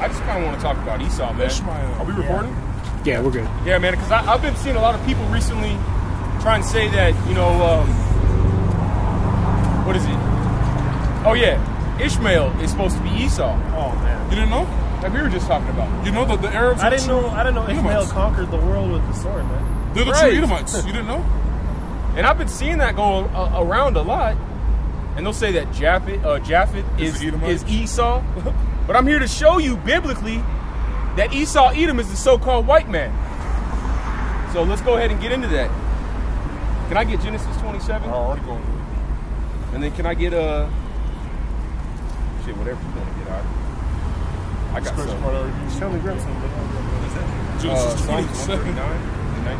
I just kind of want to talk about Esau, man. Ishmael. Are we recording? Yeah, we're good. Yeah, man, because I've been seeing a lot of people recently trying to say that, you know, what is it? Oh, yeah, Ishmael is supposed to be Esau. Oh, man. You didn't know? Like we were just talking about. You know that the Arabs I didn't know Ishmael Edomites. conquered the world with the sword, man. They're the Right. true Edomites. You didn't know? And I've been seeing that go around a lot. And they'll say that Japheth is Esau. But I'm here to show you biblically that Esau Edom is the so-called white man. So let's go ahead and get into that. Can I get Genesis 27? Oh, already going through. And then can I get shit, whatever you want to get out. I got some. Just tell me grab something. Genesis Psalms 27. 139 and 19.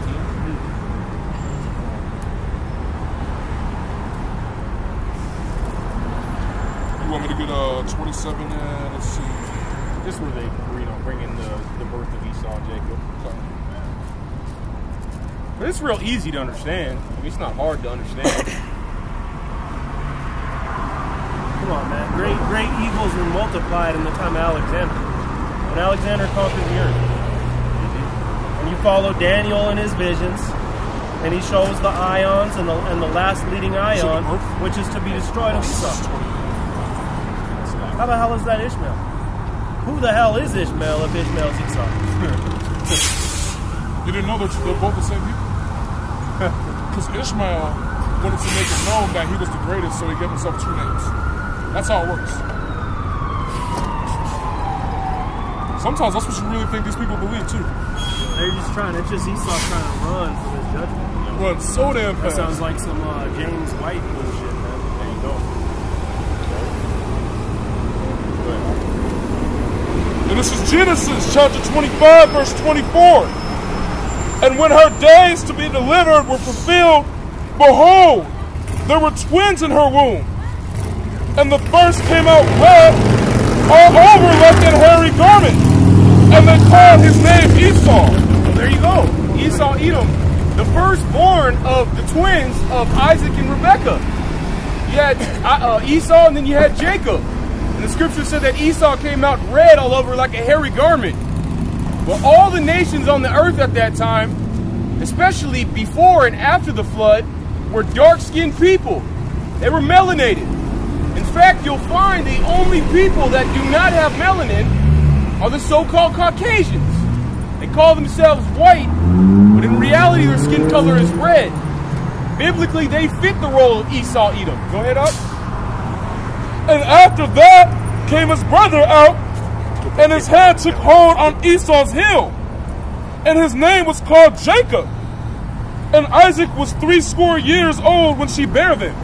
You want me to get 27 and let's see. This is where they, you know, bring in the birth of Esau and Jacob. But it's real easy to understand. I mean, it's not hard to understand. Come on, man. Great eagles were multiplied in the time of Alexander. When Alexander conquered the earth. And you follow Daniel in his visions, and he shows the ions and the last leading ion, which is to be destroyed of Esau. How the hell is that Ishmael? Who the hell is Ishmael if Ishmael's Esau? You didn't know they're both the same people? Because Ishmael wanted to make it known that he was the greatest, so he gave himself two names. That's how it works. Sometimes that's what you really think these people believe too. They're just it's just Esau trying to run from his judgment. You know? Run so damn That fast. sounds like some James White bullshit, man. There you go. And this is Genesis chapter 25, verse 24. And when her days to be delivered were fulfilled, behold, there were twins in her womb. And the first came out red, all over like a hairy garment. And they called his name Esau. So there you go. Esau Edom, the firstborn of the twins of Isaac and Rebekah. You had Esau and then you had Jacob. And the scripture said that Esau came out red all over like a hairy garment. Well, all the nations on the earth at that time, especially before and after the flood, were dark-skinned people. They were melanated. In fact, you'll find the only people that do not have melanin are the so-called Caucasians. They call themselves white, but in reality their skin color is red. Biblically, they fit the role of Esau Edom. Go ahead up. And after that came his brother out, and his hand took hold on Esau's heel. And his name was called Jacob. And Isaac was 80 years old when she bare them.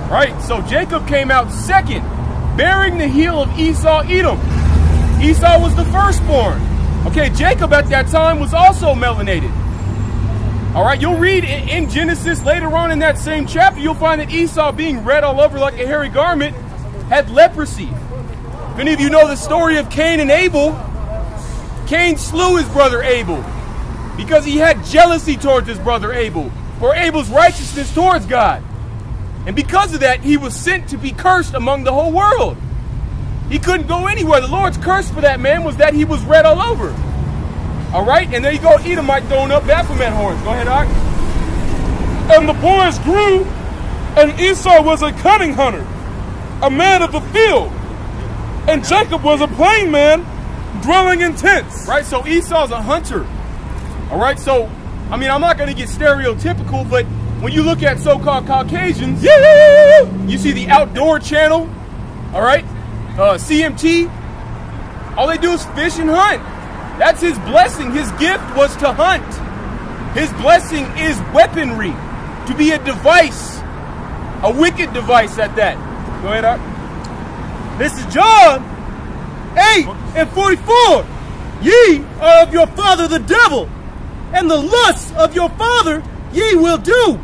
Right, so Jacob came out second, bearing the heel of Esau Edom. Esau was the firstborn. Okay, Jacob at that time was also melanated. All right, you'll read in Genesis later on in that same chapter, you'll find that Esau, being red all over like a hairy garment, had leprosy. If any of you know the story of Cain and Abel, Cain slew his brother Abel because he had jealousy towards his brother Abel for Abel's righteousness towards God. And because of that, he was sent to be cursed among the whole world. He couldn't go anywhere. The Lord's curse for that man was that he was red all over. All right, and there you go, Edomite throwing up Baphomet horns. Go ahead, Ark. And the boys grew, and Esau was a cunning hunter, a man of the field. And Jacob was a plain man, dwelling in tents. Right, so Esau's a hunter. All right, so, I mean, I'm not going to get stereotypical, but when you look at so-called Caucasians, you see the Outdoor Channel, all right, CMT, all they do is fish and hunt. That's his blessing. His gift was to hunt. His blessing is weaponry, to be a device, a wicked device at that. Go ahead, Art. This is John 8:44. Ye are of your father the devil, and the lusts of your father ye will do.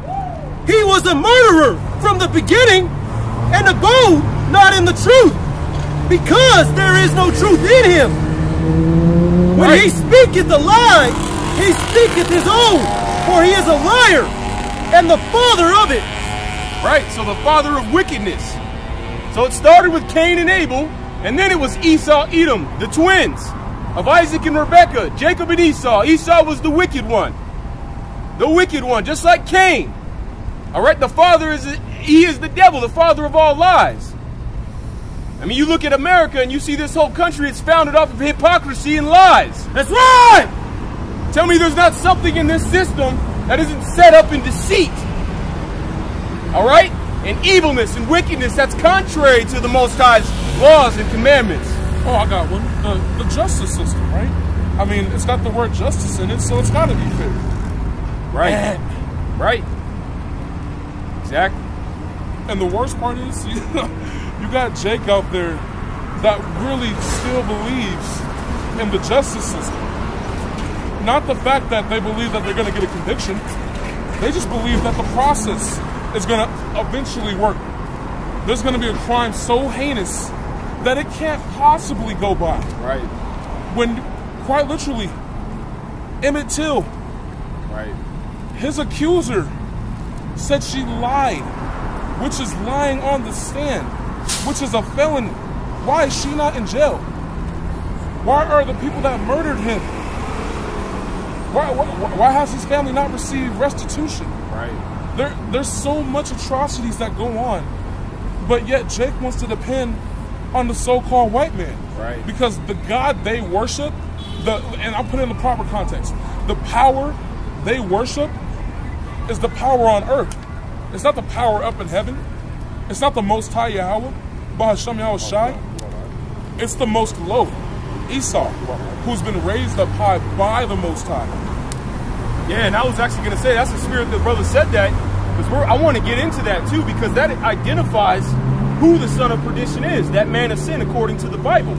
He was a murderer from the beginning, and abode not in the truth, because there is no truth in him. When he speaketh a lie, he speaketh his own, For he is a liar and the father of it. Right, so the father of wickedness. So it started with Cain and Abel, and then it was Esau, Edom, the twins of Isaac and Rebekah, Jacob and Esau. Esau was the wicked one. The wicked one, just like Cain. All right, the father is the devil, the father of all lies. I mean, you look at America and you see this whole country, it's founded off of hypocrisy and lies. That's right! Tell me there's not something in this system that isn't set up in deceit. All right? And evilness and wickedness that's contrary to the Most High's laws and commandments. Oh, I got one. The justice system, right? I mean, it's got the word justice in it, so it's got to be fair. Right. Right. Exactly. And the worst part is, you got Jake out there that really still believes in the justice system. Not the fact that they believe that they're going to get a conviction. They just believe that the process is going to eventually work. There's going to be a crime so heinous that it can't possibly go by. Right. When, quite literally, Emmett Till, right, his accuser said she lied, which is lying on the stand, which is a felony. Why is she not in jail? Why are the people that murdered him, why has his family not received restitution? Right. There's so much atrocities that go on, but yet Jake wants to depend on the so-called white man. Right. Because the God they worship, and I'll put it in the proper context, the power they worship is the power on earth. It's not the power up in heaven. It's not the Most High Yahweh, Bahasham Yahweh Shai. It's the most low, Esau, who's been raised up high by the Most High. Yeah, and I was actually going to say, that's the spirit that brother said that, because I want to get into that too, because that identifies who the son of perdition is, that man of sin according to the Bible.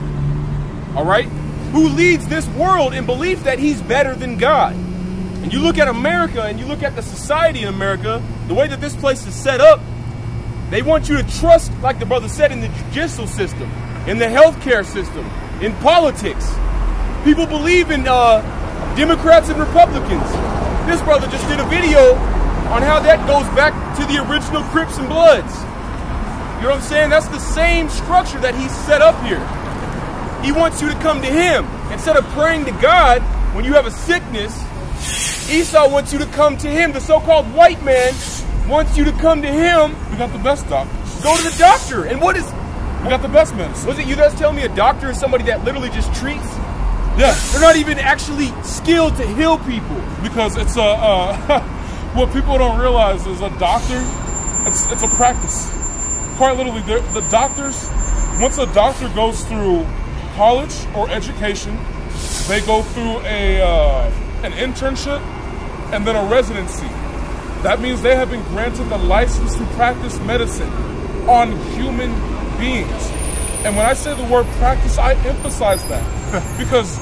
All right? Who leads this world in belief that he's better than God. And you look at America and you look at the society in America, the way that this place is set up, they want you to trust, like the brother said, in the judicial system, in the healthcare system, in politics. People believe in Democrats and Republicans. This brother just did a video on how that goes back to the original Crips and Bloods. You know what I'm saying? That's the same structure that he's set up here. He wants you to come to him. Instead of praying to God when you have a sickness, Esau wants you to come to him. The so-called white man wants you to come to him. We got the best doctors. Go to the doctor. And what is... We got the best medicine. Was it you that's telling me a doctor is somebody that literally just treats? Yeah. They're not even actually skilled to heal people. Because it's what people don't realize is a doctor, it's a practice. Quite literally, the doctors, once a doctor goes through college or education, they go through an internship and then a residency. That means they have been granted the license to practice medicine on human beings. And when I say the word practice, I emphasize that. Because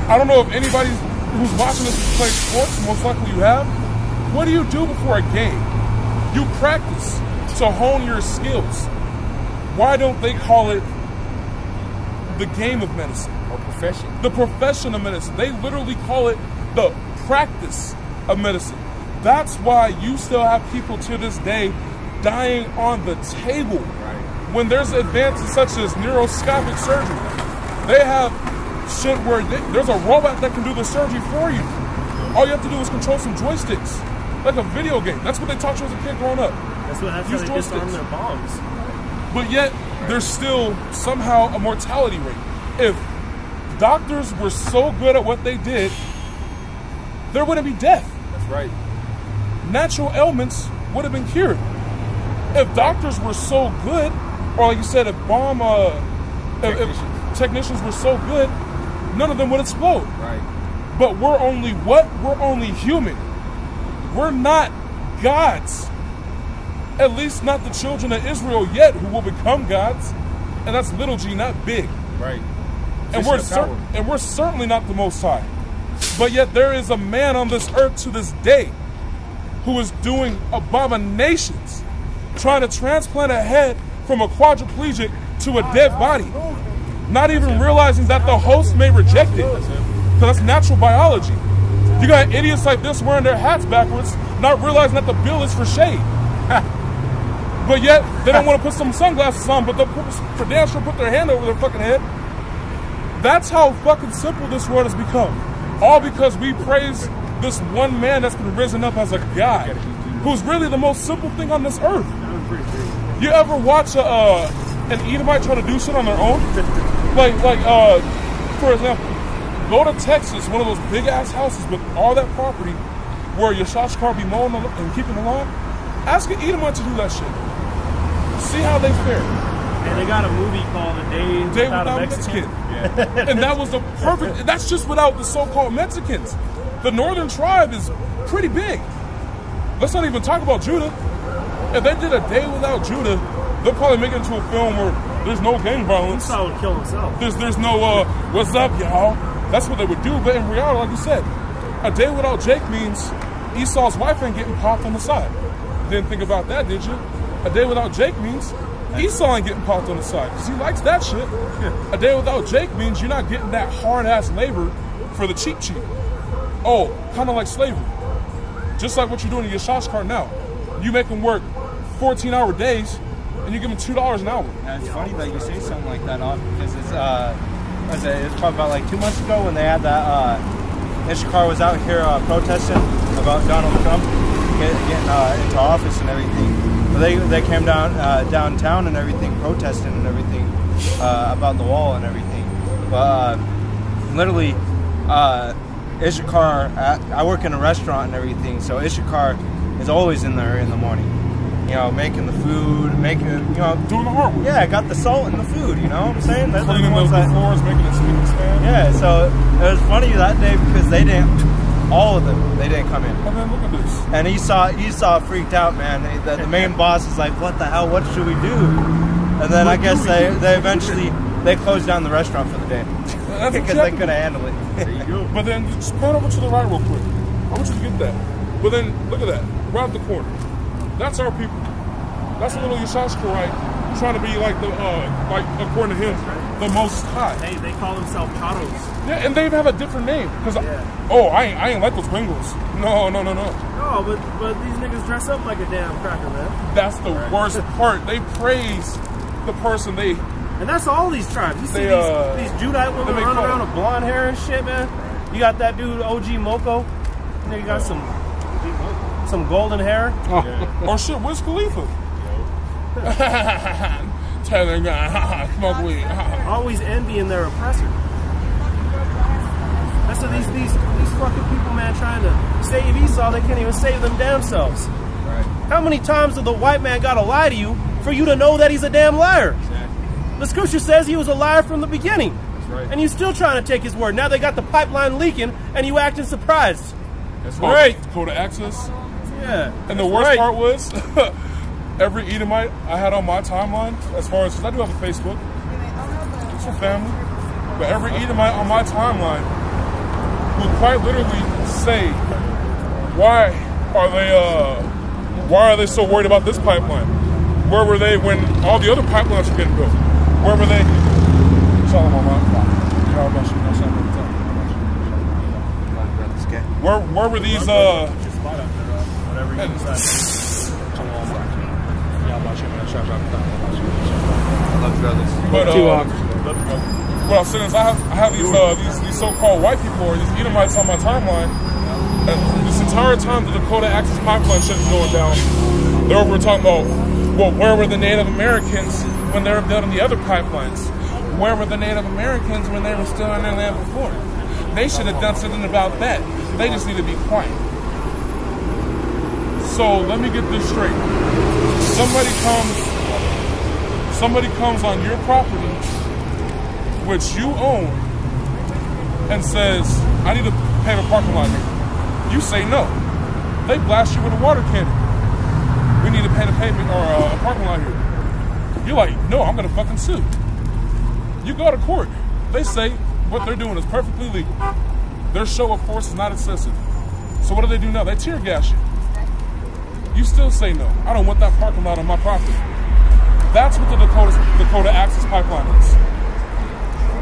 I don't know if anybody who's watching this has played sports, most likely you have. What do you do before a game? You practice to hone your skills. Why don't they call it the game of medicine? Or profession. The profession of medicine. They literally call it the practice of medicine. That's why you still have people to this day dying on the table. Right. When there's advances such as neuroscopic surgery, they have shit where there's a robot that can do the surgery for you. All you have to do is control some joysticks, like a video game. That's what they taught you as a kid growing up. That's how they disarm their bombs. But yet, there's still somehow a mortality rate. If doctors were so good at what they did, there wouldn't be death. That's right. Natural ailments would have been cured. If doctors were so good, or like you said, if technicians were so good, none of them would explode. Right. But we're only what? We're only human. We're not gods. At least not the children of Israel yet, who will become gods. And that's little g, not big. Right. And we're certainly not the Most High. But yet there is a man on this earth to this day who is doing abominations, trying to transplant a head from a quadriplegic to a dead body, not even realizing that the host may reject it, because that's natural biology. You got idiots like this wearing their hats backwards, not realizing that the bill is for shade. But yet, they don't want to put some sunglasses on, but they'll for damn sure put their hand over their fucking head. That's how fucking simple this world has become. All because we praise this one man that's been risen up as a God, who's really the most simple thing on this earth. You ever watch an Edomite try to do shit on their own? For example, go to Texas, one of those big ass houses with all that property, where your Ishachar be mowing and keeping the lawn. Ask an Edomite to do that shit. See how they fare. And they got a movie called A Day Without a Mexican. Yeah. And that was the perfect. That's just without the so-called Mexicans. The northern tribe is pretty big. Let's not even talk about Judah. If they did A Day Without Judah, they'll probably make it into a film where there's no gang violence. Esau would kill himself. There's no what's up, y'all. That's what they would do. But in reality, like you said, A Day Without Jake means Esau's wife ain't getting popped on the side. Didn't think about that, did you? A Day Without Jake means Esau ain't getting popped on the side because he likes that shit. A Day Without Jake means you're not getting that hard-ass labor for the cheap. Oh, kind of like slavery. Just like what you're doing in your Ishachar now. You make them work 14-hour days, and you give them $2 an hour. And it's funny that you say something like that, because it's probably about like 2 months ago when they had that Ishachar was out here protesting about Donald Trump getting into office and everything. But they came downtown and everything, protesting and everything about the wall and everything. But literally, Ishachar, I work in a restaurant and everything, so Ishachar is always in there in the morning. You know, making the food, doing the hard work. Yeah, got the salt in the food, you know what I'm saying? Cleaning those floors, making it sweet and stand. Yeah, so it was funny that day because they didn't, all of them, they didn't come in. And then look at this. And Esau freaked out, man. The main boss is like, what the hell, what should we do? And then I guess they eventually, they closed down the restaurant for the day. Because they couldn't handle it. There you go. But then just pan over to the right real quick. I want you to get that. But then, look at that, right the corner. That's our people. That's a little Ishachar trying to be like the, like according to him, the Most High. They call themselves Charos. Yeah, and they have a different name. Cause I ain't like those Bengals. No. No, but these niggas dress up like a damn cracker, man. That's the worst part. They praise the person they. And that's all these tribes. You see these Judite women running around with blonde hair and shit, man. You got that dude OG Moko. Nigga got some golden hair. Or shit, Wiz Khalifa. Telling smoke weed. Always envying their oppressor. That's what these fucking people, man, trying to save Esau, they can't even save them damn selves. Right. How many times did the white man gotta lie to you for you to know that he's a damn liar? Exactly. The scripture says he was a liar from the beginning. That's right. And you still trying to take his word. Now they got the pipeline leaking and you acting surprised. That's right. Dakota Access. Yeah. And the worst part was, every Edomite I had on my timeline, as far as, because I do have a Facebook, it's for family, but every Edomite on my timeline would quite literally say, why are they so worried about this pipeline? Where were they when all the other pipelines were getting built? Where were they? Where were these what I'm saying is I have these so-called white people or these Edomites on my timeline, and this entire time the Dakota Access Pipeline shit is going down, they're over talking about, well, where were the Native Americans when they were building the other pipelines? Where were the Native Americans when they were still in their land before? They should have done something about that. They just need to be quiet. So let me get this straight. Somebody comes on your property, which you own, and says, I need to pave a parking lot here. You say no. They blast you with a water cannon. We need to paint a pavement or a parking lot here. You're like, no, I'm gonna fucking sue. You go to court. They say what they're doing is perfectly legal. Their show of force is not excessive. So what do they do now? They tear gas you. You still say no. I don't want that parking lot on my property. That's what the Dakota Access Pipeline is.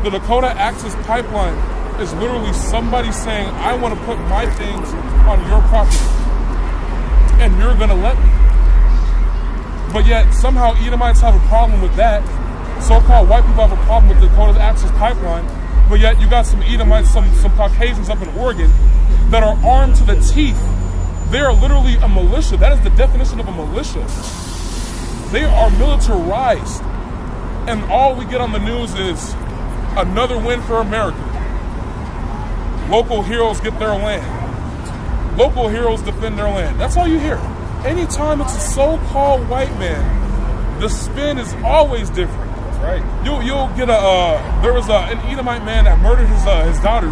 The Dakota Access Pipeline is literally somebody saying, I want to put my things on your property, and you're going to let me. But yet, somehow Edomites have a problem with that. So-called white people have a problem with the Dakota's Access Pipeline. But yet, you got some Edomites, some Caucasians up in Oregon that are armed to the teeth. They are literally a militia. That is the definition of a militia. They are militarized. And all we get on the news is another win for America. Local heroes get their land. Local heroes defend their land. That's all you hear. Anytime it's a so-called white man, the spin is always different. That's right. You'll get there was an Edomite man that murdered his daughter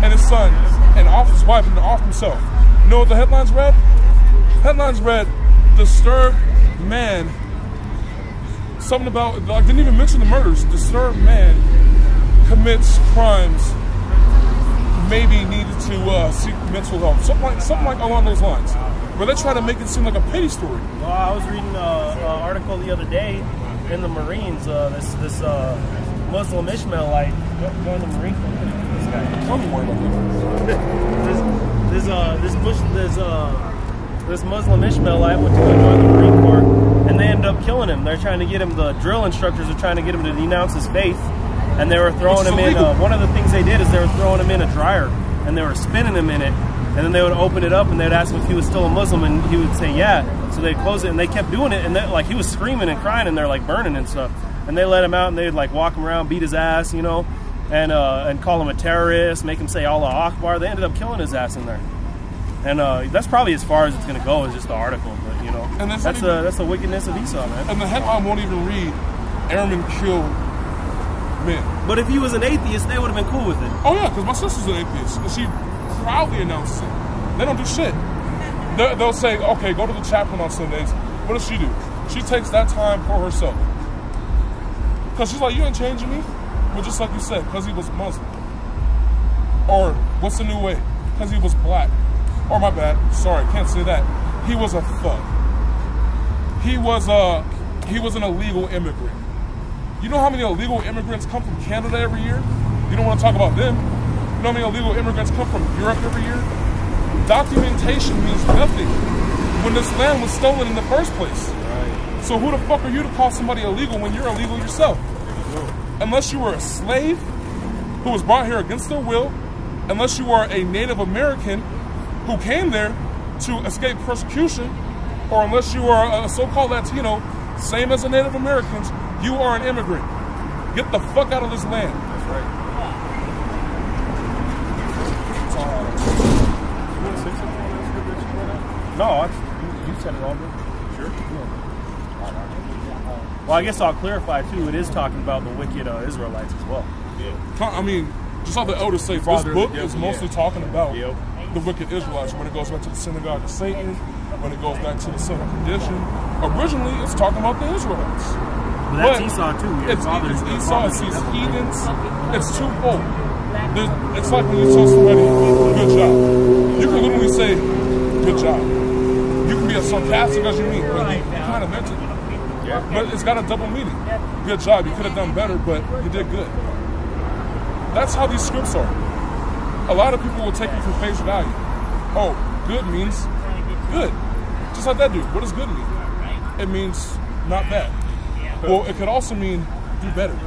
and his son and off his wife and off himself. You know what the headlines read? Headlines read, disturbed man. Something about, like, didn't even mention the murders. Disturbed man commits crimes, maybe needed to seek mental health. Something like along those lines. Where they try to make it seem like a pity story. Well, I was reading an article the other day in the Marines. This Muslim Ishmaelite joined the Marine Corps. This guy. Don't worry about that. This Muslim Ishmaelite went to go join the Marine Corps, and they ended up killing him. They're trying to get him. The drill instructors are trying to get him to denounce his faith, and they were throwing him in. One of the things they did is they were throwing him in a dryer, and they were spinning him in it. And then they would open it up, and they'd ask him if he was still a Muslim, and he would say, yeah. So they'd close it, and they kept doing it, and like he was screaming and crying, and they're like burning and stuff. And they let him out, and they'd like walk him around, beat his ass, you know, and call him a terrorist, make him say Allah Akbar. They ended up killing his ass in there. And that's probably as far as it's gonna go, is just the article, but you know, and that's the wickedness of Esau, man. And the headline won't even read airmen kill men. But if he was an atheist, they would have been cool with it. Oh yeah, because my sister's an atheist, and she proudly announces it. They don't do shit. They'll say, okay, go to the chaplain on Sundays. What does she do? She takes that time for herself. Because she's like, you ain't changing me. But just like you said, because he was Muslim. Or, what's the new way? Because he was black. Or, my bad, sorry, can't say that. He was a thug. He was an illegal immigrant. You know how many illegal immigrants come from Canada every year? You don't want to talk about them. You know how many illegal immigrants come from Europe every year? Documentation means nothing when this land was stolen in the first place. Right. So who the fuck are you to call somebody illegal when you're illegal yourself? Unless you were a slave who was brought here against their will, unless you are a Native American who came there to escape persecution, or unless you are a so-called Latino, same as the Native Americans, you are an immigrant. Get the fuck out of this land. That's right. No, you said it all good. Sure. Yeah. Well, I guess I'll clarify too. It is talking about the wicked Israelites as well. Yeah. I mean, just how the elders say, this book is mostly talking about the wicked Israelites. When it goes back to the synagogue of Satan, when it goes back to the son of perdition, originally it's talking about the Israelites. But that's Esau too. It's Esau. It's these heathens. It's twofold. It's like when you tell somebody, "Good job." You can literally say, "Good job." You can be as sarcastic as you mean, but you kind of meant it. Yeah. But it's got a double meaning. Good job. You could have done better, but you did good. That's how these scripts are. A lot of people will take you for face value. Oh, good means good. Just like that dude. What does good mean? It means not bad. Well, it could also mean do better.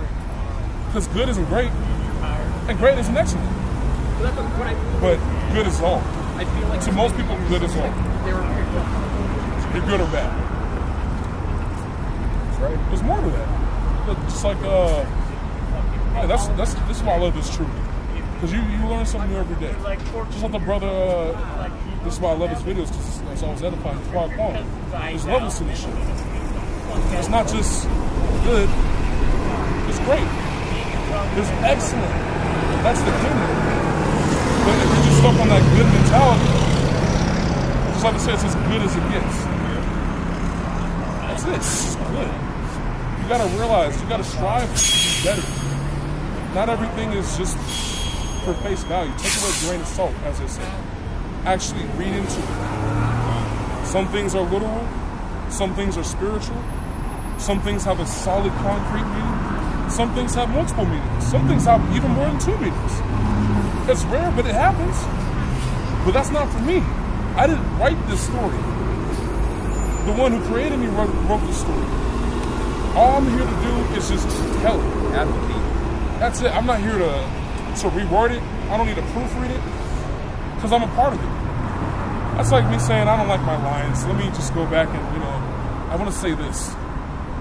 Because good isn't great, and great isn't excellent. But good is all. To most people, good is all. You're good or bad. Right? There's more to that. Just like, this is why I love this truth. Because you learn something new every day. Just like the brother, this is why I love his videos, because it's always edifying. There's levels to this shit. It's not just good, it's great. It's excellent. That's the kingdom. But if you're just stuck on that good mentality, just like I said, it's as good as it gets. That's it. It's good. You gotta realize, you gotta strive to be better. Not everything is just for face value. Take it with a grain of salt, as I say. Actually read into it. Some things are literal, some things are spiritual, some things have a solid concrete meaning, some things have multiple meanings, some things have even more than 2 meanings. It's rare, but it happens. But that's not for me. I didn't write this story. The one who created me wrote the story. All I'm here to do is just tell it. Advocate. That's it. I'm not here to reword it. I don't need to proofread it because I'm a part of it. That's like me saying I don't like my lines. Let me just go back and, I want to say this.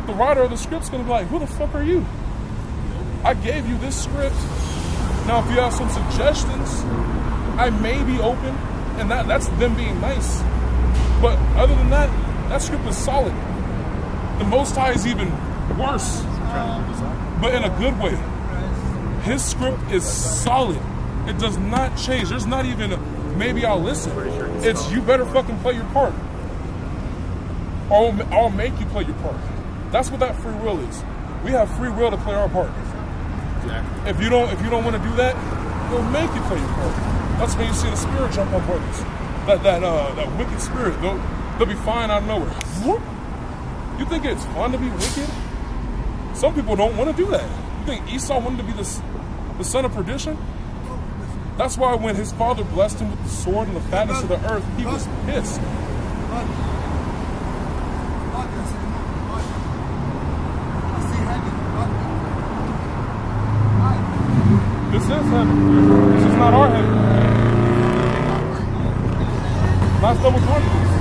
The writer of the script's going to be like, who the fuck are you? I gave you this script. Now, if you have some suggestions, I may be open, and that's them being nice. But other than that, that script is solid. The Most High is even worse, but in a good way. His script is solid. It does not change. There's not even a, maybe I'll listen. It's you better fucking play your part. I'll make you play your part. That's what that free will is. We have free will to play our part. Exactly. If you don't want to do that, they'll make you play your part. That's when you see the spirit jump on buttons. That wicked spirit, they'll be flying out of nowhere. Whoop. You think it's fun to be wicked? Some people don't want to do that. You think Esau wanted to be the son of perdition? That's why when his father blessed him with the sword and the fatness of the earth, he was pissed. This is heaven. This is not our heaven. That's double confidence.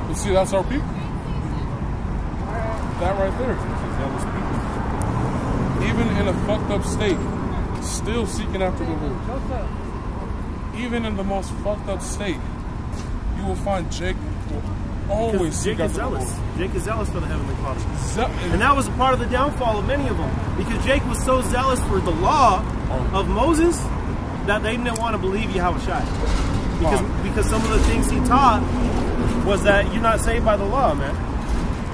You see, that's our people. That right there. Zealous people. Even in a fucked up state, still seeking after the Lord. Even in the most fucked up state, you will find Jake will always seek after the Lord. Jake is zealous for the heavenly Father. And that was a part of the downfall of many of them. Because Jake was so zealous for the law of Moses that they didn't want to believe Yahushua. Because some of the things he taught was that you're not saved by the law, man.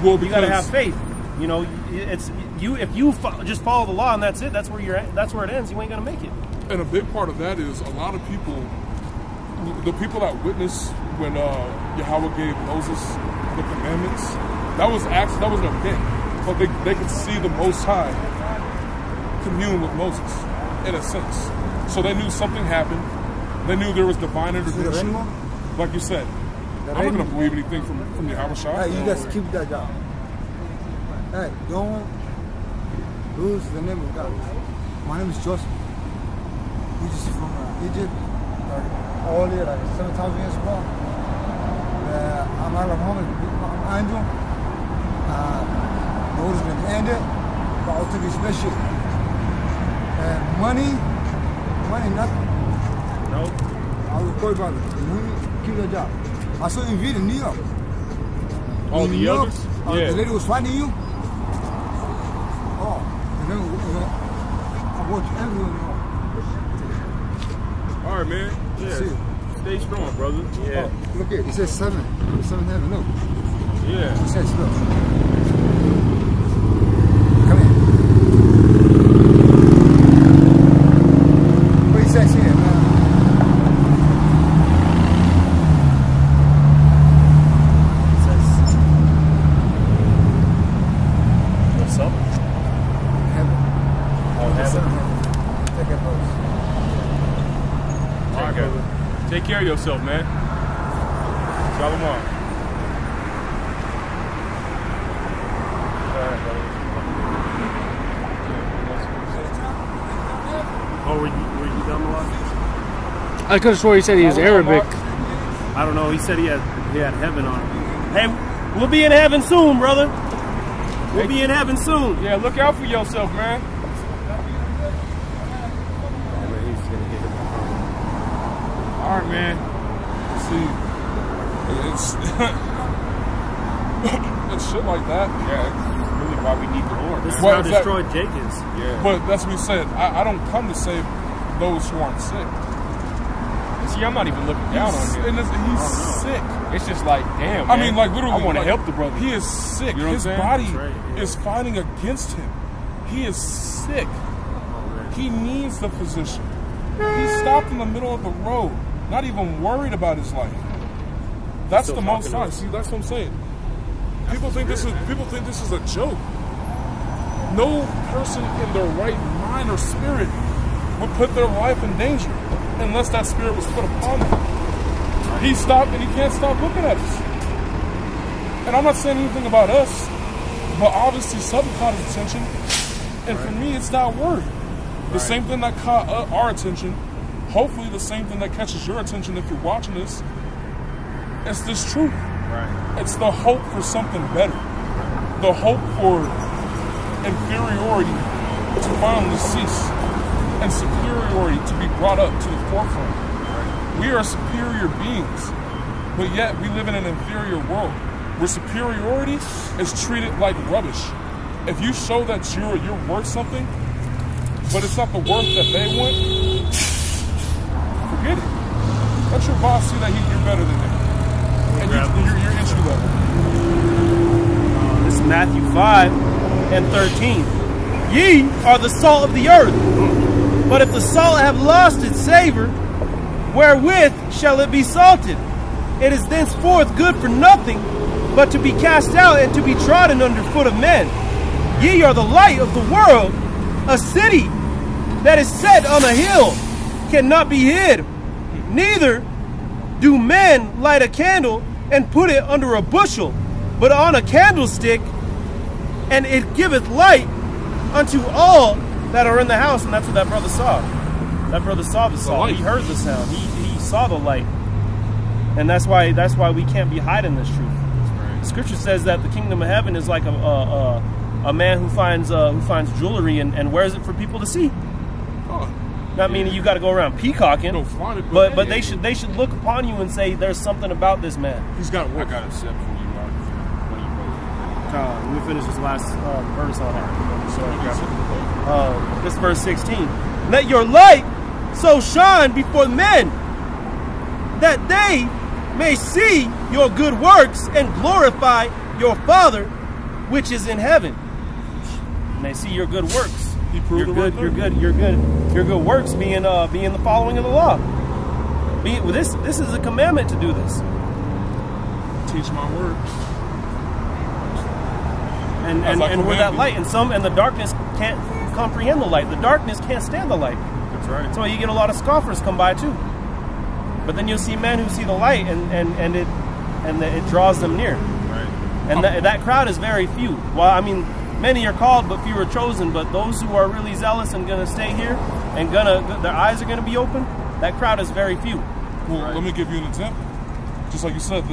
Well, you got to have faith. It's you. If you just follow the law and that's it, that's where you're at. That's where it ends. You ain't gonna make it. And a big part of that is a lot of people, the people that witnessed when Yahweh gave Moses the commandments. That was an event, but they could see the Most High commune with Moses in a sense. So they knew something happened. They knew there was divine intervention. Like you said, I'm not going to believe anything from Yahushua. Hey, you guys keep that job. Hey, don't lose the name of God. My name is Joseph. He's just from Egypt, earlier, like 7,000 years ago. I'm out of home, I'm angel. Moses and ended, but I'll take a spaceship. And money, nothing. Nope. I will call about it. Keep that job. I saw you in video in New York. Oh, in the New York, others? Yeah. The lady was fighting you. Oh, I watch everyone. All right, man. Yeah. Stay strong, brother. Yeah. Oh, look here. It says 7. 7 heaven. Look. Yeah. It says, look. Come here. What it says here, man. It says, What's up? heaven. Oh, heaven. Take a pose. All right, brother. Take care of yourself, man. Shalom. Oh, were you done a lot? I could have swore he said he was Arabic. I don't know. He said he had heaven on him. Hey, we'll be in heaven soon, brother. We'll be in heaven soon. Yeah, look out for yourself, man. All right, man. See, it's it's shit like that. Yeah, it's really why we need the Lord. This is Well, how exactly. destroyed Jake is. Yeah. But that's what we said. I don't come to save those who aren't sick. See, I'm not even looking down on him. And he's sick. It's just like, damn, I man. mean, like, literally. I want to like, help the brother. He is sick. You know His what I'm body saying? That's right, yeah. is fighting against him. He is sick. He needs the physician. He stopped in the middle of the road, not even worried about his life. That's Still the Most talking to High. us. See, that's what I'm saying. People think this is a joke. no person in their right mind or spirit would put their life in danger unless that spirit was put upon them. He stopped, and he can't stop looking at us. And I'm not saying anything about us, but obviously something caught his attention. And for me, it's that word. The same thing that caught our attention, hopefully the same thing that catches your attention if you're watching this, it's this truth. It's the hope for something better. The hope for inferiority to finally cease and superiority to be brought up to the forefront. We are superior beings, but yet we live in an inferior world where superiority is treated like rubbish. If you show that you're worth something, but it's not the worth that they want, forget it. Let your boss see that you're better than them. And you're entry level. This is Matthew 5:13. Ye are the salt of the earth, but if the salt have lost its savor, wherewith shall it be salted? It is thenceforth good for nothing, but to be cast out and to be trodden under foot of men. Ye are the light of the world. A city that is set on a hill cannot be hid. Neither do men light a candle and put it under a bushel, but on a candlestick, and it giveth light unto all that are in the house. And that's what that brother saw. That brother saw the salt. He heard the sound. He saw the light. And that's why we can't be hiding this truth. Scripture says that the kingdom of heaven is like a man who finds jewelry and wears it for people to see. Not meaning you got to go around peacocking, but they should look upon you and say, "There's something about this man." He's got work. I got a sip for you, Mark. When you wrote Let me finish this last verse on that. This verse 16. Let your light so shine before men, that they may see your good works and glorify your Father which is in heaven. And they see your good works. Your good works being the following of the law. This is a commandment to do this. Teach my words. And we're that light, and the darkness can't comprehend the light. The darkness can't stand the light. That's right. So you get a lot of scoffers come by too. But then you'll see men who see the light, and it draws them near. Right. And that crowd is very few. Well, I mean, many are called, but few are chosen. But those who are really zealous and going to stay here and their eyes are going to be open, that crowd is very few. Well, let me give you an example. Just like you said,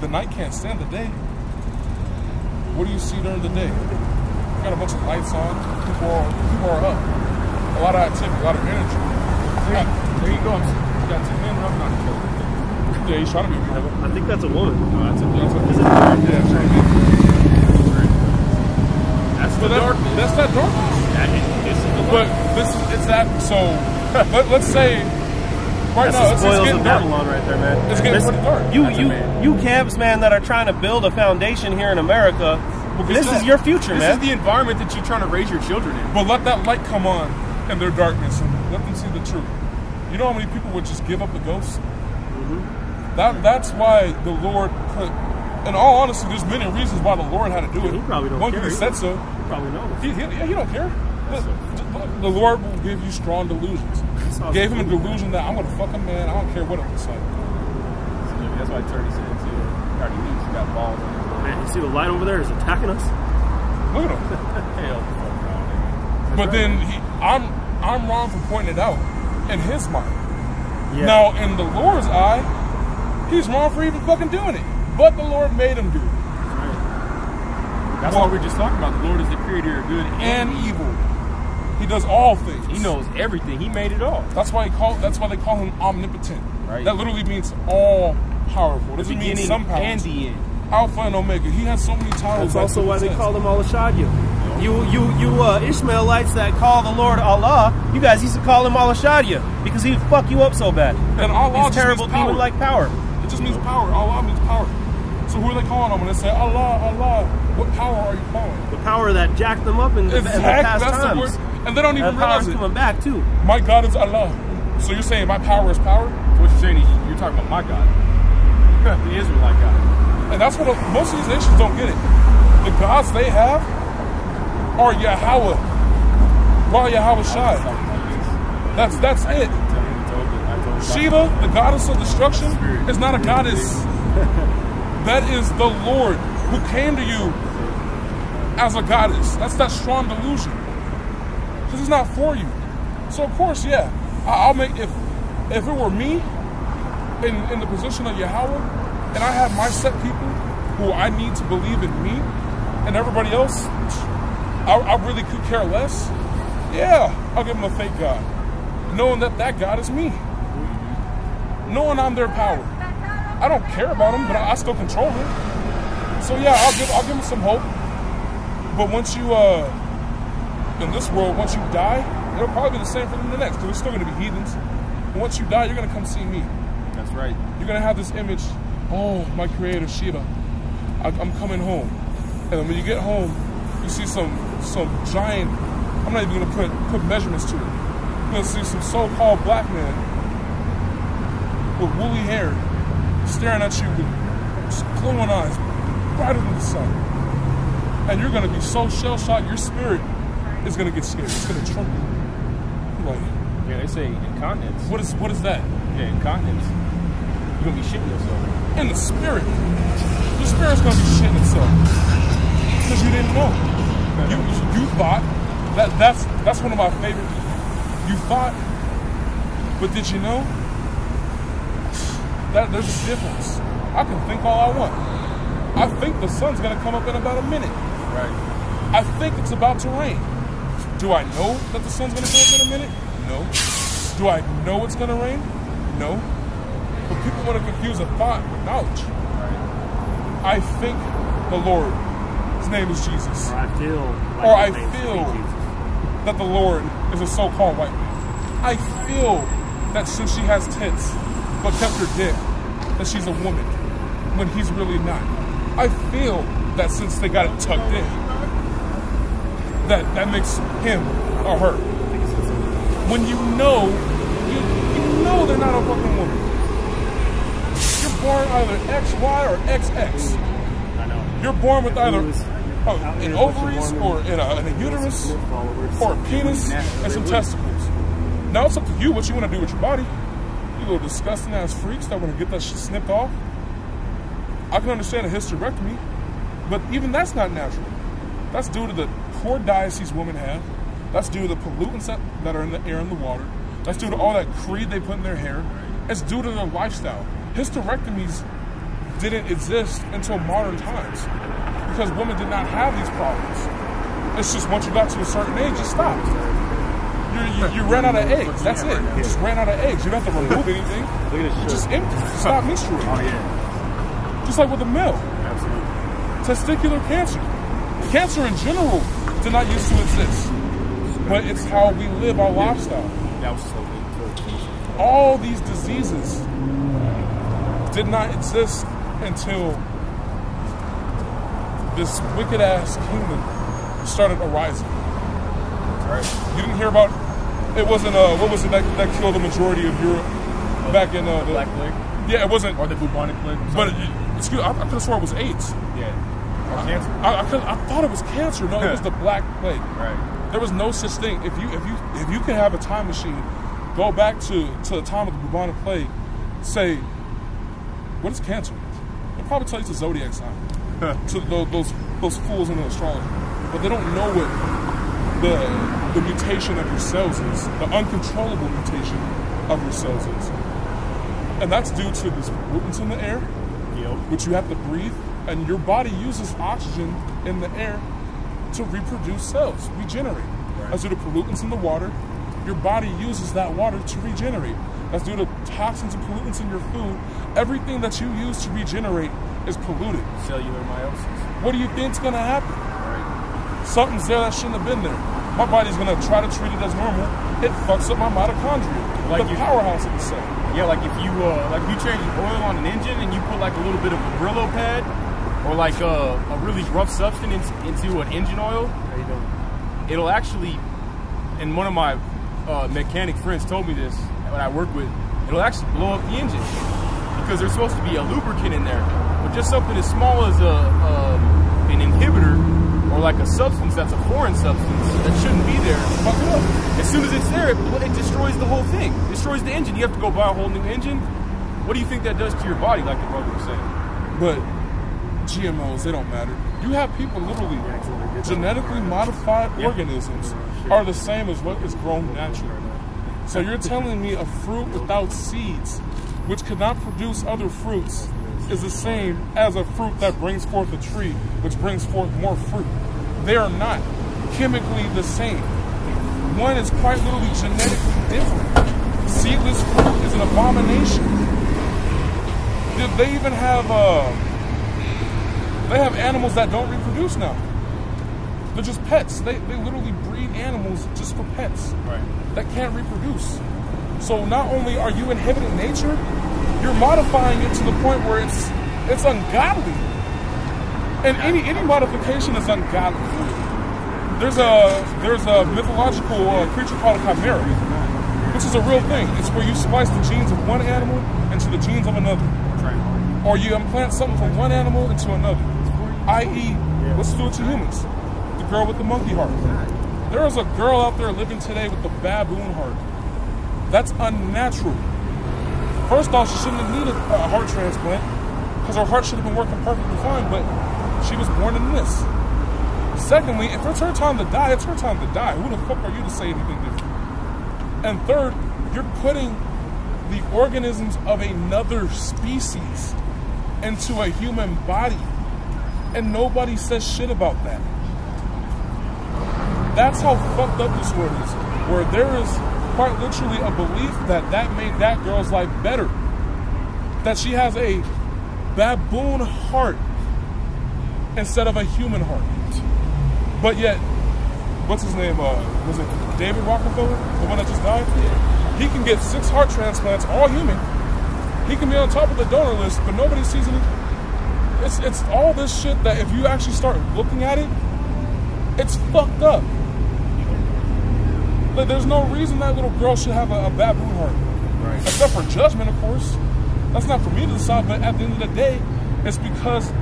the night can't stand the day. What do you see during the day? You got a bunch of lights on. People are up. A lot of activity, a lot of energy. There you go. You got 10 men rubbing on each other. Yeah, he's trying to be beautiful. I think that's a woman. No, that's a That's the darkness. That's that darkness. But it's that. So let's say right now it's getting dark. Right there, man. It's getting pretty dark. You camps, man, that are trying to build a foundation here in America. This is your future, man. This is the environment that you're trying to raise your children in. But let that light come on in their darkness and let them see the truth. You know how many people would just give up the ghost? That's why the Lord put. In all honesty, there's many reasons why the Lord had to do it. He probably don't One, care. he said so. He probably knows. He don't care. The Lord will give you strong delusions. Gave him a delusion that I'm going to fuck a man. I don't care what it looks like. That's why 30 cents here. Already needs. You got balls on it. Man, you see the light over there is attacking us? Look at him. Hell, But then I'm wrong for pointing it out in his mind. Yeah. Now, in the Lord's eye, he's wrong for even fucking doing it. But the Lord made him do it. That's what we're just talking about. The Lord is the creator of good And evil. He does all things. He knows everything. He made it all. That's why they call him omnipotent. Right. That literally means all powerful. Doesn't mean some powers. And the end. Alpha and Omega. He has so many titles. That's also why they call him Al-Ashadya. You Ishmaelites that call the Lord Allah, you guys used to call him Al-Ashadya because he would fuck you up so bad. And Allah He's terrible demon-like power. It just means power. Allah means power. So who are they calling them when they say Allah, Allah? What power are you calling? The power that jacked them up in the past That's times. the word. And they don't even realize it. Coming back too. My God is Allah. So you're saying my power is power? So what you're saying is you're talking about my God. The Israelite God. And that's what most of these nations don't get it. The gods they have or Yahweh. Ra Yahweh Shai. That's it. Shiva, the goddess of destruction, is not a goddess. That is the Lord who came to you as a goddess. That's that strong delusion. This is not for you. So of course, yeah, I'll make, if it were me in the position of Yahweh, and I have my set people who I need to believe in me, and everybody else, I really could care less. Yeah, I'll give them a fake God, knowing that that God is me, knowing I'm their power. I don't care about them, but I still control them. So yeah, I'll give them some hope. But once you in this world, once you die, it'll probably be the same for them the next, because they're still going to be heathens. And once you die, you're going to come see me. That's right. You're going to have this image, oh, my creator, Shiva, I'm coming home. And then when you get home, you see some giant, I'm not even going to put measurements to it. You're going to see some so-called black man with woolly hair staring at you with just glowing eyes, brighter than the sun. And you're going to be so shell-shocked, your spirit is going to get scared. It's going to tremble. Like, yeah, they say incontinence. What is that? Yeah, incontinence. You're going to be shitting yourself. In the spirit. Your spirit's going to be shitting itself. Because you didn't know. You thought, that's one of my favorite. You thought, but did you know? That there's a difference. I can think all I want. I think the sun's going to come up in about a minute. Right. I think it's about to rain. Do I know that the sun's going to come up in a minute? No. Do I know it's going to rain? No. But people want to confuse a thought with knowledge. Right. I think the Lord, his name is Jesus. Or I I feel feel that the Lord is a so-called white man. I feel that since she has tits, but kept her dick, that she's a woman, when he's really not. I feel that since they got it tucked in, that makes him or her. When you know they're not a fucking woman. You're born either XY or XX. I know. You're born with either in ovaries or in a uterus or a penis and some testicles. Now it's up to you what you want to do with your body. You little disgusting ass freaks that want to get that shit snipped off. I can understand a hysterectomy, but even that's not natural. That's due to the poor diets these women have. That's due to the pollutants that are in the air and the water. That's due to all that creed they put in their hair. It's due to their lifestyle. Hysterectomies didn't exist until modern times because women did not have these problems. It's just once you got to a certain age, you stopped. You ran out of eggs. That's it. You just ran out of eggs. You don't have to remove anything. It's just empty. Stop menstruating. Oh, yeah. Just like with a male. Absolutely. Testicular cancer. Cancer in general did not used to exist. But it's how we live our lifestyle. That was so good. All these diseases did not exist until this wicked ass kingdom started arising. Right. You didn't hear about it wasn't what was it that killed the majority of Europe back in the Black Plague? Yeah, it wasn't, or the bubonic plague. But excuse, I could have swore it was AIDS. Yeah. Or cancer. I thought it was cancer. No, it was the Black Plague. Right. There was no such thing. If you could have a time machine, go back to the time of the bubonic plague, say, what is cancer? They'll probably tell you it's a zodiac sign. To those fools in astrology, but they don't know what the mutation of your cells is, the uncontrollable mutation of your cells is, and that's due to this pollutants in the air, which you have to breathe, and your body uses oxygen in the air to reproduce cells, regenerate. Right. That's due to pollutants in the water. Your body uses that water to regenerate. That's due to toxins and pollutants in your food. Everything that you use to regenerate is polluted. Cellular meiosis. What do you think's gonna happen? Right. Something's there that shouldn't have been there. My body's gonna try to treat it as normal. It fucks up my mitochondria, like the powerhouse of the cell. Yeah, like if you change oil on an engine and you put like a little bit of a Brillo pad or like a really rough substance into an engine oil, it'll actually, and one of my mechanic friends told me this when I work with, it'll actually blow up the engine because there's supposed to be a lubricant in there, but just something as small as an inhibitor or or like a substance that's a foreign substance that shouldn't be there, fuck it up. As soon as it's there, it destroys the whole thing. It destroys the engine. You have to go buy a whole new engine. What do you think that does to your body, like the brother was saying? But GMOs, they don't matter. You have people literally, genetically modified organisms are the same as what is grown naturally. So you're telling me a fruit without seeds, which could not produce other fruits, is the same as a fruit that brings forth a tree, which brings forth more fruit. They are not chemically the same. One is quite literally genetically different. Seedless fruit is an abomination. They even have animals that don't reproduce now. They're just pets. They literally breed animals just for pets that can't reproduce. So not only are you inhibiting nature, you're modifying it to the point where it's ungodly. And any modification is ungodly. There's a mythological creature called a chimera, which is a real thing. It's where you splice the genes of one animal into the genes of another. Or you implant something from one animal into another. I.e., let's do it to humans. The girl with the monkey heart. There is a girl out there living today with the baboon heart. That's unnatural. First off, she shouldn't have needed a heart transplant because her heart should have been working perfectly fine, but she was born in this. Secondly, if it's her time to die, it's her time to die. Who the fuck are you to say anything different? And third, you're putting the organisms of another species into a human body, and nobody says shit about that. That's how fucked up this world is, where there is quite literally a belief that made that girl's life better. That she has a baboon heart instead of a human heart. But yet, what's his name? Was it David Rockefeller, the one that just died? He can get 6 heart transplants, all human. He can be on top of the donor list, but nobody sees it. It's all this shit that if you actually start looking at it, it's fucked up. Like, there's no reason that little girl should have a baboon heart. Right. Except for judgment, of course. That's not for me to decide, but at the end of the day, it's because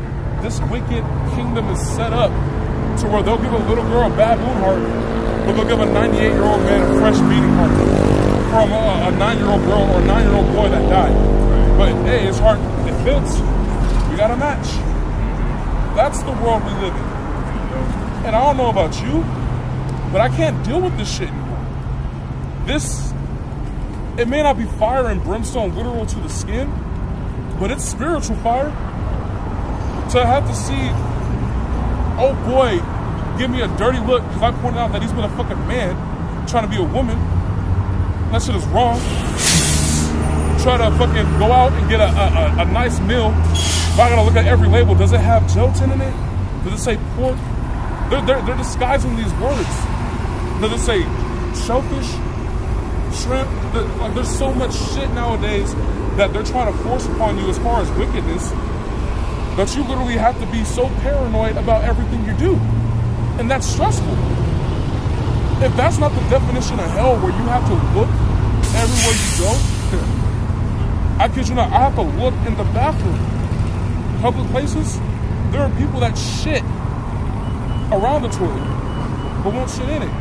this wicked kingdom is set up to where they'll give a little girl a baboon heart, but they'll give a 98-year-old man a fresh beating heart from a 9-year-old girl or a 9-year-old boy that died. Right. But hey, his heart, it fits. We got a match. That's the world we live in. And I don't know about you, but I can't deal with this shit anymore. It may not be fire and brimstone literal to the skin, but it's spiritual fire. To have to see, oh boy, give me a dirty look because I pointed out that he's been a fucking man trying to be a woman. That shit is wrong. Try to fucking go out and get a nice meal. But I gotta look at every label. Does it have gelatin in it? Does it say pork? They're disguising these words. Does it say shellfish, shrimp? Like, there's so much shit nowadays that they're trying to force upon you as far as wickedness that you literally have to be so paranoid about everything you do. And that's stressful. If that's not the definition of hell, where you have to look everywhere you go, I kid you not, I have to look in the bathroom. Public places, there are people that shit around the toilet, but won't shit in it.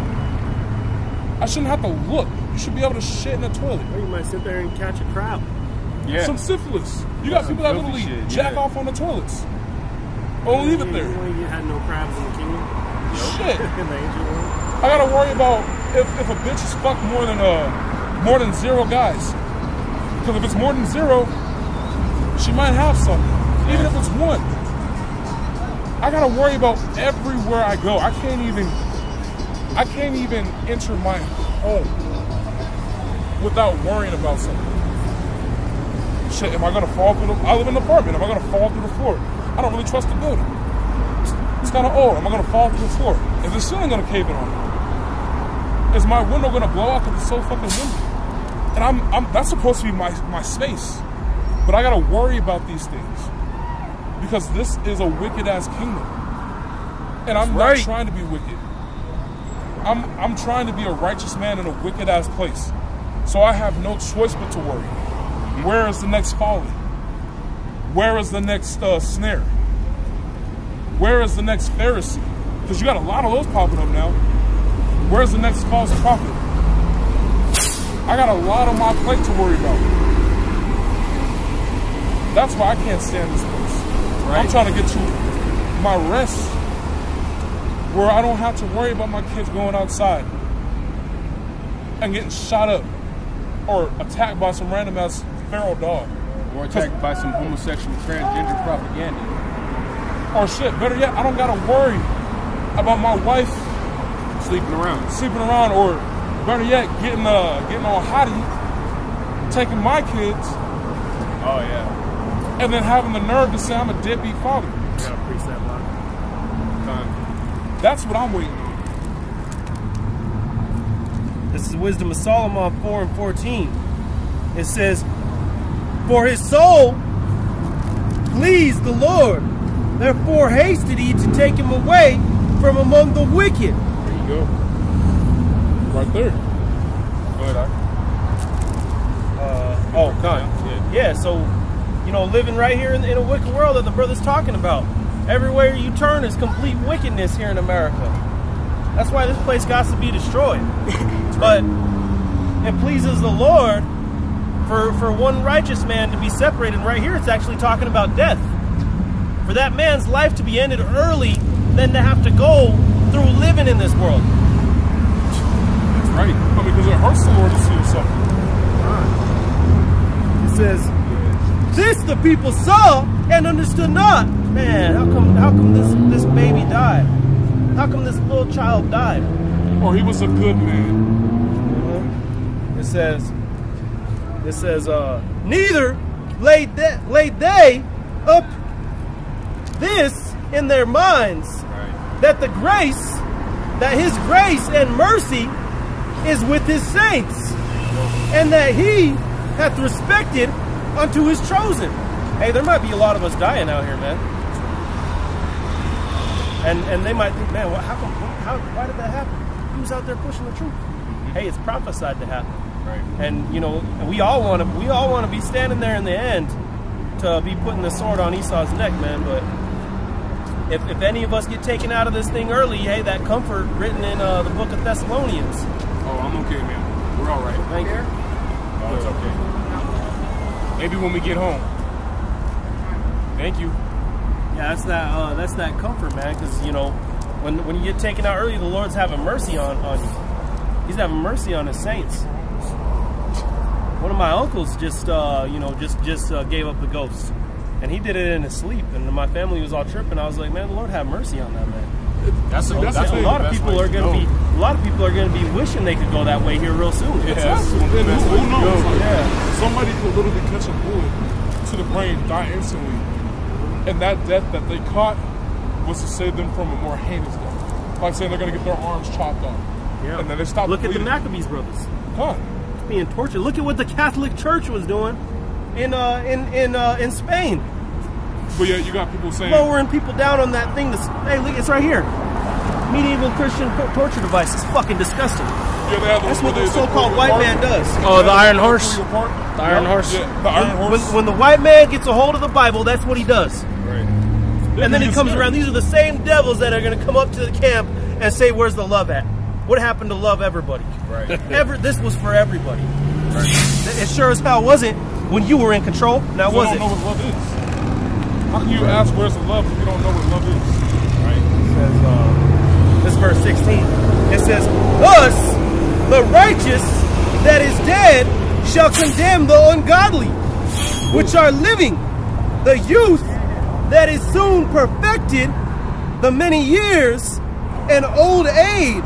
I shouldn't have to look. You should be able to shit in the toilet. Or you might sit there and catch a crab. Yeah. Some syphilis. You got people that literally jack off on the toilets. Or leave it there. You had no crabs in the kingdom? Shit. In the ancient world? I gotta worry about if a bitch is fucked more than 0 guys. Because if it's more than 0, she might have some. Even if it's 1. I gotta worry about everywhere I go. I can't even enter my home without worrying about something. Shit, am I gonna fall through I live in an apartment. Am I gonna fall through the floor? I don't really trust the building. It's kind of old. Am I gonna fall through the floor? Is the ceiling gonna cave in on me? Is my window gonna blow out because it's so fucking windy? And that's supposed to be my space. But I gotta worry about these things. Because this is a wicked ass kingdom. And I'm not trying to be wicked. I'm trying to be a righteous man in a wicked ass place. So I have no choice but to worry. Where is the next folly? Where is the next snare? Where is the next Pharisee? Because you got a lot of those popping up now. Where's the next false prophet? I got a lot on my plate to worry about. That's why I can't stand this place. Right. I'm trying to get to my rest where I don't have to worry about my kids going outside and getting shot up or attacked by some random ass feral dog. Or attacked by some homosexual transgender propaganda. Or shit, better yet, I don't gotta worry about my wife sleeping around, or better yet, getting on hottie, taking my kids. Oh yeah. And then having the nerve to say I'm a deadbeat father. Yeah, preset block. That's what I'm waiting on. This is Wisdom of Solomon 4:14. It says, "For his soul pleased the Lord, therefore hasted he to take him away from among the wicked." There you go. Right there. Go ahead, Yeah, so, you know, living right here in a wicked world that the brother's talking about. Everywhere you turn is complete wickedness here in America. That's why this place got to be destroyed. But it pleases the Lord for one righteous man to be separated. Right here it's actually talking about death. For that man's life to be ended early than to have to go through living in this world. That's right. I mean, because it hurts the Lord to see himself. It says, "This the people saw and understood not." Man, how come this baby died? How come this little child died? Or he was a good man. It says, neither laid they up this in their minds, that his grace and mercy is with his saints, and that he hath respected unto his chosen. Hey, there might be a lot of us dying out here, man. And they might think, man, why did that happen? He was out there pushing the truth. Hey, it's prophesied to happen. Right. And you know, we all want to be standing there in the end to be putting the sword on Esau's neck, man. But if any of us get taken out of this thing early, hey, that comfort written in the book of Thessalonians. Oh, I'm okay, man. We're all right. Thank you. Oh, it's okay. Maybe when we get home. Thank you. Yeah, that's that comfort, man. Because you know, when you get taken out early, the Lord's having mercy on you. He's having mercy on his saints. One of my uncles just gave up the ghost, and he did it in his sleep. And my family was all tripping. I was like, man, the Lord have mercy on that man. A lot of people are going to be wishing they could go that way here real soon. Yeah, who knows? Yeah. Somebody could literally catch a bullet to the brain, die instantly, and that death that they caught was to save them from a more heinous death. Like saying they're going to get their arms chopped off. Yeah. And then they stop. Look at the Maccabees brothers. Huh. Being tortured. Look at what the Catholic Church was doing in Spain. But yeah, you got people saying lowering people down on that thing. Hey, look, it's right here. Medieval Christian torture device is fucking disgusting. Yeah, that's what the so-called white man does. Oh, the Iron Horse. The Iron Horse. Yeah, the Iron Horse. When the white man gets a hold of the Bible, that's what he does. Right. And then he comes around. These are the same devils that are going to come up to the camp and say, "Where's the love at? What happened to love everybody?" Right. This was for everybody. Right. It sure as hell wasn't when you were in control. Now was it? You don't know what love is. How can you ask where's the love if you don't know what love is? Right. It says, this is verse 16. It says, "Thus the righteous that is dead shall condemn the ungodly, which are living. The youth that is soon perfected, the many years and old age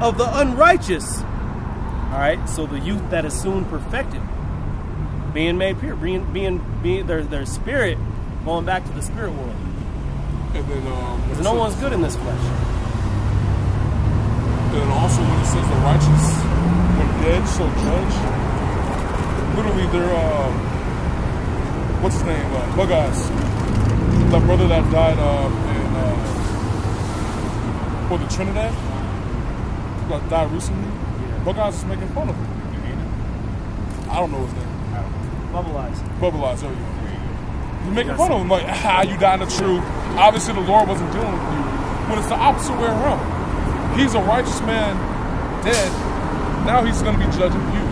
of the unrighteous." All right, so the youth that is soon perfected, being made pure, being their spirit going back to the spirit world. And then, because no one's good in this flesh. And then also when it says the righteous, when dead, shall judge. Literally, they're what's his name? Bug Eyes. That brother that died in the Trinidad, that died recently. Bug Eyes is making fun of him. I don't know his name. Bubble Eyes. Bubble Eyes, there you go. He's making fun of him, like, you died in the truth. Obviously, the Lord wasn't dealing with you when it's the opposite way around. He's a righteous man dead. Now he's going to be judging you.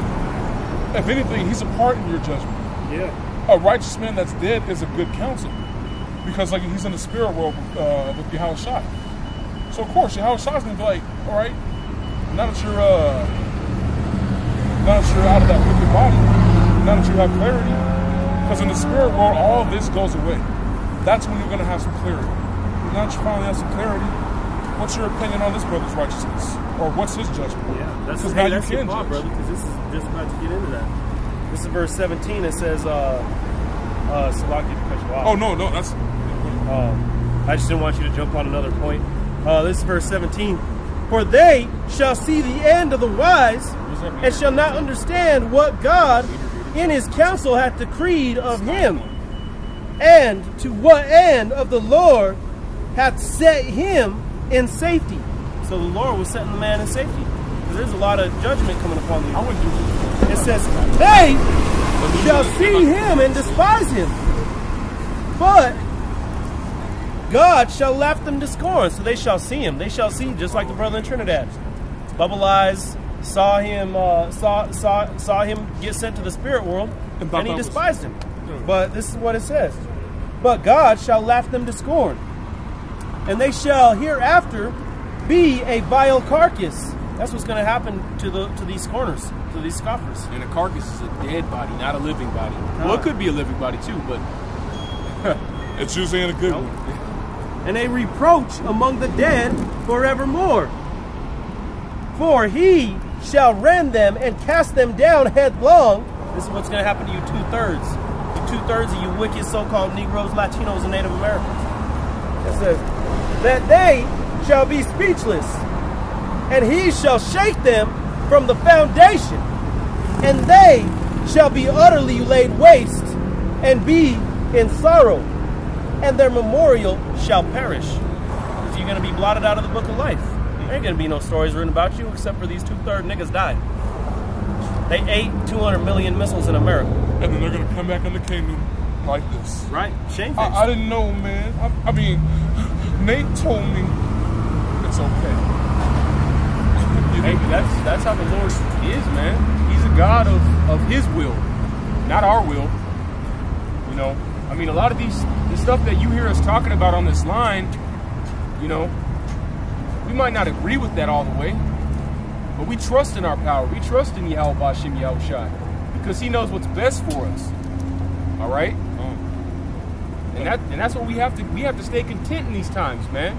If anything, he's a part in your judgment. Yeah. A righteous man that's dead is a good counsel, because like he's in the spirit world with Yahushua. So of course Yahushua's gonna be like, all right, now that you're out of that wicked body, now that you have clarity, because in the spirit world all this goes away. That's when you're gonna have some clarity. Now that you finally have some clarity, what's your opinion on this brother's righteousness, or what's his judgment? Yeah, that's now you your can thought, judge, brother, because this is just about to get into that. This is verse 17. It says, Salaki to cut you off. Oh, no, that's... I just didn't want you to jump on another point. This is verse 17. For they shall see the end of the wise, and shall not understand what God in his counsel hath decreed of him, and to what end of the Lord hath set him in safety. So the Lord was setting the man in safety. Because there's a lot of judgment coming upon you. I wouldn't do this. It says, they shall see him and despise him, but God shall laugh them to scorn. So they shall see him. They shall see, just like the brother in Trinidad. Bubble Eyes saw him get sent to the spirit world, and he despised him. But this is what it says. But God shall laugh them to scorn, and they shall hereafter be a vile carcass. That's what's going to happen to these scorners, to these scoffers. And a carcass is a dead body, not a living body. Well, it could be a living body too, but it's usually in a good one. And a reproach among the dead forevermore. For he shall rend them and cast them down headlong. This is what's going to happen to you two-thirds. The two-thirds of you wicked so-called Negroes, Latinos, and Native Americans. It says, that they shall be speechless, and he shall shake them from the foundation, and they shall be utterly laid waste, and be in sorrow, and their memorial shall perish. Because you're going to be blotted out of the book of life. There ain't going to be no stories written about you, except for these two-thirds niggas died. They ate 200 million missiles in America. And then they're going to come back in the kingdom like this. Right. Shamefaced. I didn't know, man. I mean, Nate told me it's okay. hey, that's how the Lord is, man. He's a God of his will, not our will. You know, I mean, a lot of the stuff that you hear us talking about on this line, you know, we might not agree with that all the way, but we trust in our power. We trust in Yahweh Bashim Yahushua, because he knows what's best for us. All right? And that's what we have to stay content in these times, man.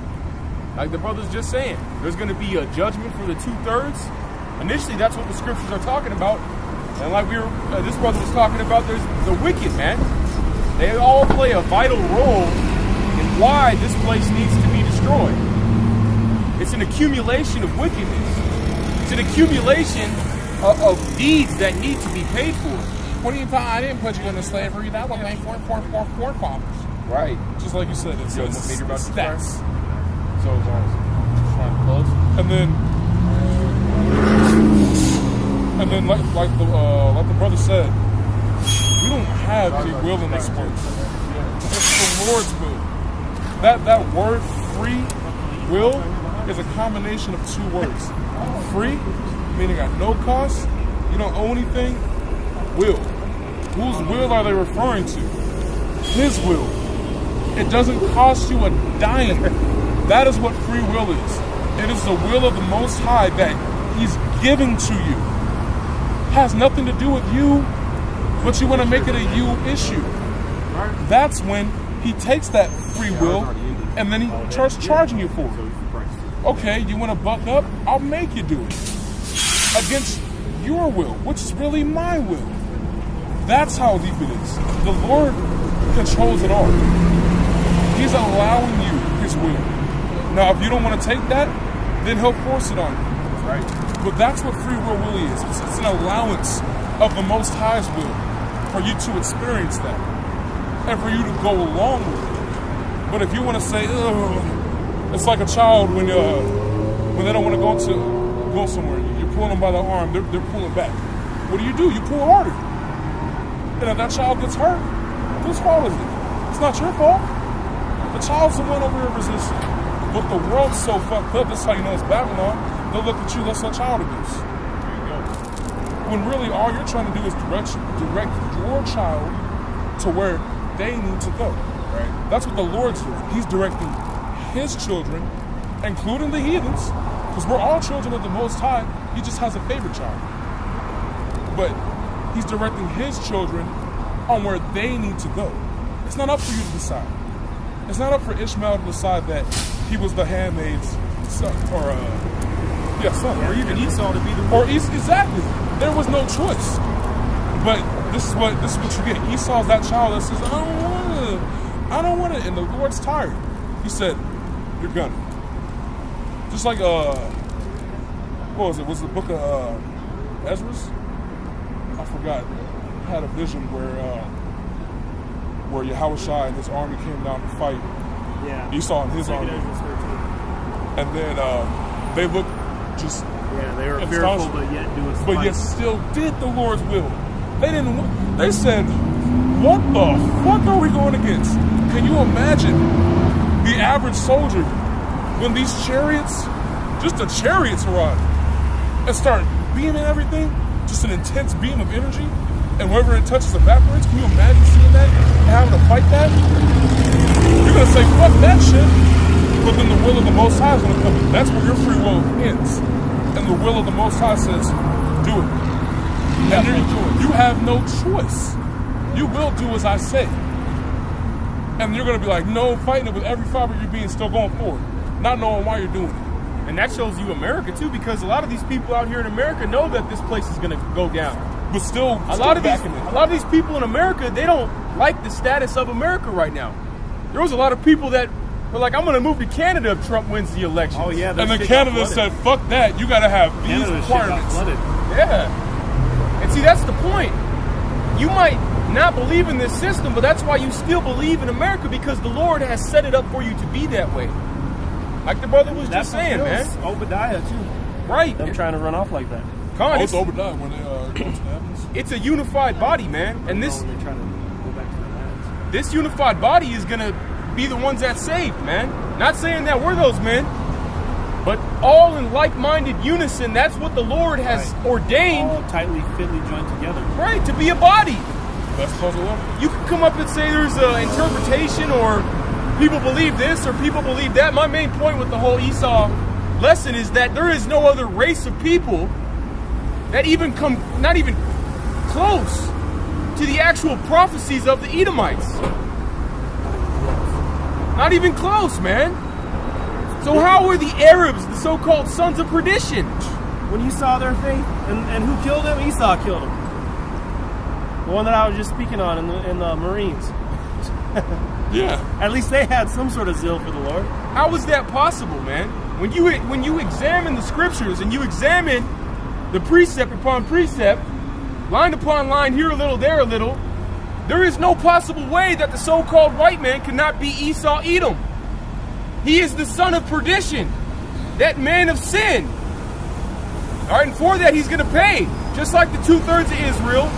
Like the brother's just saying, there's going to be a judgment for the two-thirds. Initially, that's what the scriptures are talking about. And like this brother was talking about, there's the wicked, man. They all play a vital role in why this place needs to be destroyed. It's an accumulation of wickedness. It's an accumulation of deeds that need to be paid for. What do you thought? I didn't put you into slavery. That was my forefathers. Right. Just like you said, it's stats. So, trying to close. And then, like the brother said, we don't have any will in this world. It's the Lord's will. That word free will is a combination of two words. Free, meaning at no cost, you don't owe anything. Will. Whose will are they referring to? His will. It doesn't cost you a dime. That is what free will is. It is the will of the Most High that he's giving to you. Has nothing to do with you, but you want to make it a you issue. That's when he takes that free will and then he starts charging you for it. Okay, you want to buck up? I'll make you do it. Against your will, which is really my will. That's how deep it is. The Lord controls it all. He's allowing you his will. Now, if you don't want to take that, then he'll force it on you. Right? But that's what free will really is. It's an allowance of the Most High's will for you to experience that and for you to go along with it. But if you want to say, it's like a child when they don't want to go somewhere. You're pulling them by the arm, they're pulling back. What do? You pull harder. And if that child gets hurt, whose fault is it? It's not your fault. The child's the one over here resisting. But the world's so fucked up, that's how you know it's Babylon. They'll look at you, that's not child abuse. When really all you're trying to do is direct your child to where they need to go. Right? That's what the Lord's doing. He's directing his children, including the heathens, because we're all children of the Most High. He just has a favorite child. But he's directing his children on where they need to go. It's not up for you to decide. It's not up for Ishmael to decide that he was the handmaid's son, or son, or even Esau to be the or exactly. There was no choice. But this is what you get. Esau's that child that says, I don't want it, and the Lord's tired. He said, you're gonna. Just like what was it? Was it the book of Ezra's? I forgot. I had a vision where Yahushua and his army came down to fight Esau and his army. And then they looked just they were fearful, but yet doing but yet still did the Lord's will. They said, what the fuck are we going against? Can you imagine the average soldier when these chariots, just the chariots run and start beaming everything, just an intense beam of energy, and wherever it touches evaporates? Can you imagine seeing that and having to fight that? You're going to say, fuck that shit. But then the will of the Most High is going to come in. That's where your free will ends. And the will of the Most High says, do it. You have no choice. You will do as I say. And you're going to be like, no, fighting it with every fiber of your being, still going forward, not knowing why you're doing it. And that shows you America, too, because a lot of these people out here in America know that this place is going to go down. But still a lot of these people in America, they don't like the status of America right now. There was a lot of people that were like, I'm going to move to Canada if Trump wins the election. Oh, yeah. And then Canada said, fuck that. You got to have these requirements. Yeah. And see, that's the point. You might not believe in this system, but that's why you still believe in America, because the Lord has set it up for you to be that way. Like the brother was just saying, man. Obadiah, too. Right. Them trying to run off like that. It's Obadiah when they go to the heavens. It's a unified body, man. And this unified body is going to be the ones that saved, man. Not saying that we're those men, but all in like-minded unison. That's what the Lord has ordained. All tightly, fitly joined together. Right, to be a body. That's puzzle up. You can come up and say there's an interpretation, or people believe this or people believe that. My main point with the whole Esau lesson is that there is no other race of people that even come, not even close to the actual prophecies of the Edomites. Not even close, man. So how were the Arabs the so-called sons of perdition? When you saw their faith, and who killed them? Esau killed them. The one that I was just speaking on in the Marines. Yeah. At least they had some sort of zeal for the Lord. How is that possible, man? When you examine the scriptures and you examine the precept upon precept, line upon line, here a little, there a little, there is no possible way that the so-called white man cannot be Esau Edom. He is the son of perdition, that man of sin. All right, and for that he's going to pay, just like the 2/3 of Israel,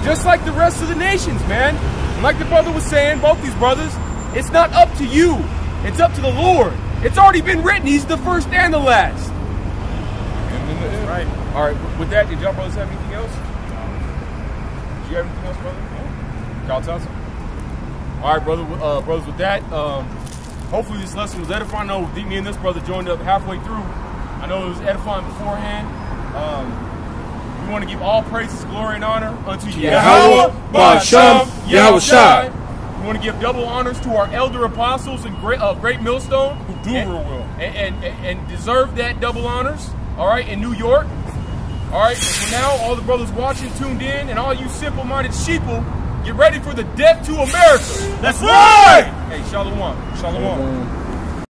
just like the rest of the nations, man. And like the brother was saying, both these brothers, it's not up to you. It's up to the Lord. It's already been written. He's the first and the last. That's right. All right, with that, did y'all brothers have anything else? Did you have anything else, brother? Y'all tell us. All right, brothers, with that, hopefully this lesson was edifying. I know me and this brother joined up halfway through. I know it was edifying beforehand. We want to give all praises, glory, and honor unto Yahweh, Ba'Shem, Yahushua. We want to give double honors to our elder apostles and great millstone who do real well and deserve that double honors. All right, in New York. All right, so now all the brothers watching, tuned in, and all you simple-minded sheeple, get ready for the death to America. That's right. Hey, shalom. Shalom.